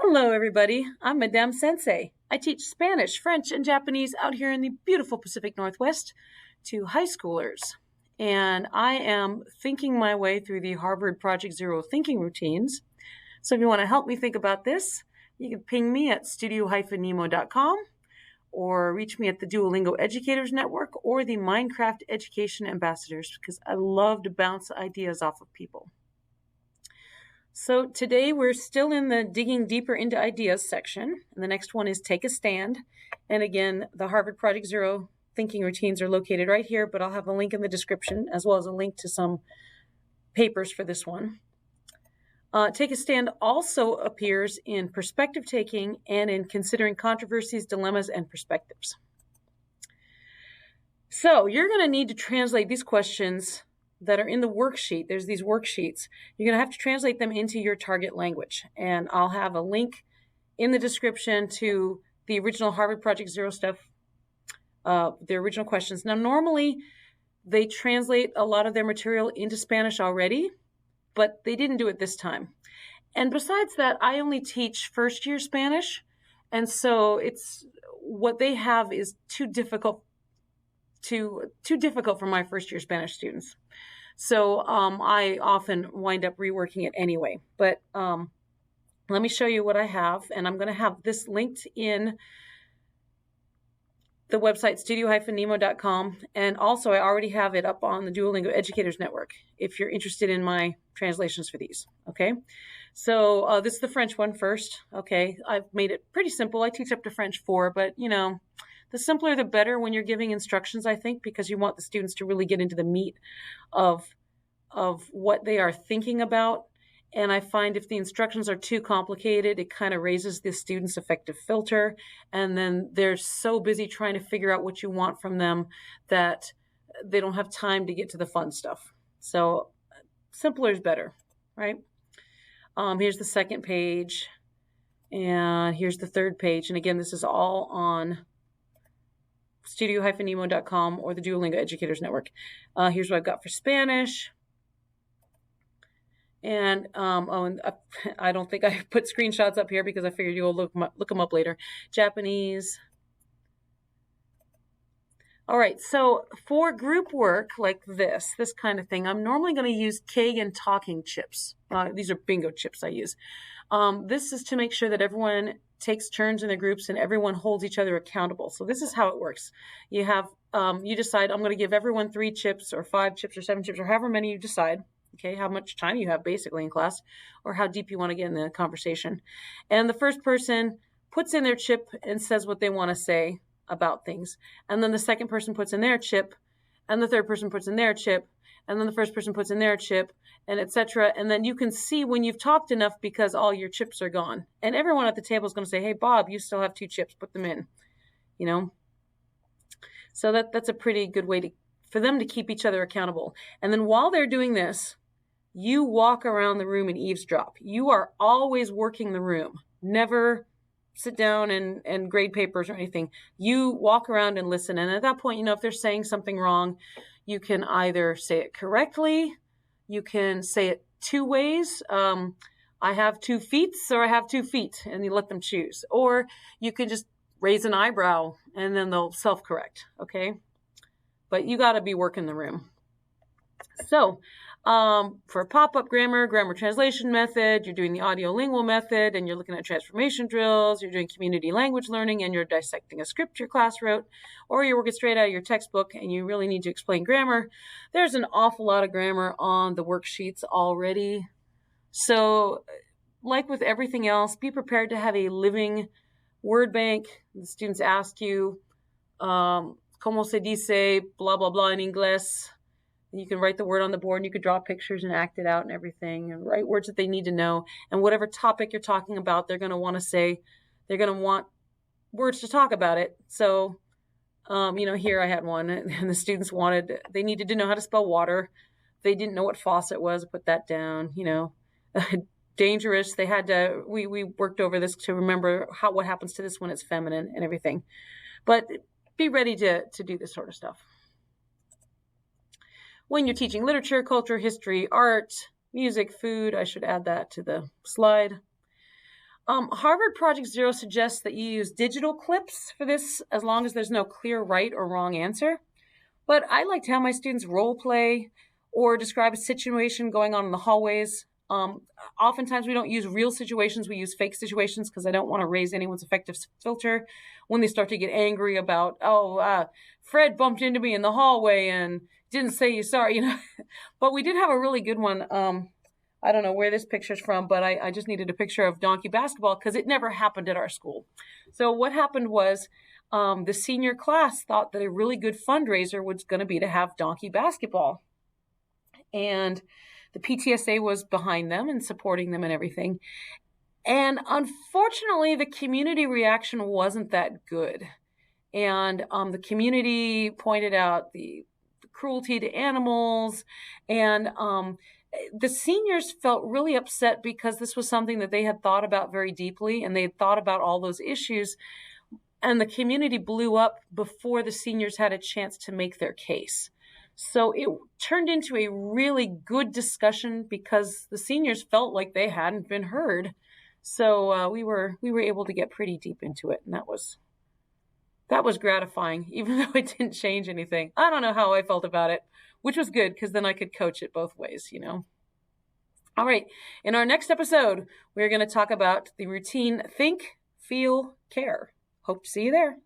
Hello, everybody. I'm Madame Sensei. I teach Spanish, French, and Japanese out here in the beautiful Pacific Northwest to high schoolers. And I am thinking my way through the Harvard Project Zero thinking routines. So if you want to help me think about this, you can ping me at studio-nemo.com or reach me at the Duolingo Educators Network or the Minecraft Education Ambassadors, because I love to bounce ideas off of people. So today we're still in the digging deeper into ideas section. And the next one is take a stand. And again, the Harvard Project Zero thinking routines are located right here, but I'll have a link in the description as well as a link to some papers for this one. Take a stand also appears in perspective taking and in considering controversies, dilemmas, and perspectives. So you're going to need to translate these questions that are in the worksheet. There's these worksheets. You're going to have to translate them into your target language. And I'll have a link in the description to the original Harvard Project Zero stuff, the original questions. Now, normally they translate a lot of their material into Spanish already, but they didn't do it this time. And besides that, I only teach first year Spanish. And so it's what they have is too difficult for my first year Spanish students. So I often wind up reworking it anyway. But let me show you what I have. And I'm going to have this linked in the website studio-nemo.com. And also I already have it up on the Duolingo Educators Network if you're interested in my translations for these. Okay. So this is the French one first. Okay. I've made it pretty simple. I teach up to French 4, but the simpler the better when you're giving instructions, I think, because you want the students to really get into the meat of what they are thinking about. And I find if the instructions are too complicated, it kind of raises the student's affective filter. And then they're so busy trying to figure out what you want from them that they don't have time to get to the fun stuff. So simpler is better, right? Here's the second page. And here's the third page. And again, this is all on studio-nemo.com or the Duolingo Educators Network. Here's what I've got for Spanish. And I don't think I put screenshots up here because I figured you'll look them up later. Japanese. All right, so for group work like this kind of thing, I'm normally going to use Kagan talking chips. These are bingo chips I use. This is to make sure that everyone takes turns in the groups and everyone holds each other accountable. So this is how it works. You have, you decide, I'm going to give everyone 3 chips or 5 chips or 7 chips or however many you decide. Okay, how much time you have basically in class or how deep you want to get in the conversation. And the first person puts in their chip and says what they want to say about things. And then the second person puts in their chip and the third person puts in their chip and then the first person puts in their chip and etc. And then you can see when you've talked enough because all your chips are gone. And everyone at the table is going to say, hey, Bob, you still have 2 chips, put them in, So that's a pretty good way for them to keep each other accountable. And then while they're doing this, you walk around the room and eavesdrop. You are always working the room. Never sit down and grade papers or anything. You walk around and listen. And at that point, if they're saying something wrong, you can either say it correctly, you can say it 2 ways. I have 2 feet, or I have 2 feet, and you let them choose. Or you can just raise an eyebrow and then they'll self-correct, okay? But you got to be working the room. So for pop-up grammar translation method, you're doing the audio-lingual method, and you're looking at transformation drills, you're doing community language learning, and you're dissecting a script your class wrote, or you're working straight out of your textbook, and you really need to explain grammar. There's an awful lot of grammar on the worksheets already. So like with everything else, be prepared to have a living word bank. The students ask you, como se dice, blah, blah, blah in English. You can write the word on the board and you could draw pictures and act it out and everything and write words that they need to know. And whatever topic you're talking about, they're going to want to say, they're going to want words to talk about it. So, here I had one and the students they needed to know how to spell water. They didn't know what faucet was, put that down, dangerous. They had to, we worked over this to remember what happens to this when it's feminine and everything. But be ready to do this sort of stuff. When you're teaching literature, culture, history, art, music, food, I should add that to the slide. Harvard Project Zero suggests that you use digital clips for this as long as there's no clear right or wrong answer. But I like to have my students role play or describe a situation going on in the hallways. Oftentimes we don't use real situations, we use fake situations because I don't want to raise anyone's affective filter when they start to get angry about, Fred bumped into me in the hallway and didn't say he's sorry, But we did have a really good one. I don't know where this picture's from, but I just needed a picture of donkey basketball because it never happened at our school. So what happened was the senior class thought that a really good fundraiser was going to be to have donkey basketball. And the PTSA was behind them and supporting them and everything. And unfortunately, the community reaction wasn't that good. And the community pointed out the cruelty to animals. And the seniors felt really upset because this was something that they had thought about very deeply, and they had thought about all those issues. And the community blew up before the seniors had a chance to make their case. So it turned into a really good discussion because the seniors felt like they hadn't been heard. So we were able to get pretty deep into it, and that was gratifying, even though it didn't change anything. I don't know how I felt about it, which was good because then I could coach it both ways, All right, in our next episode, we're going to talk about the routine think, feel, care. Hope to see you there.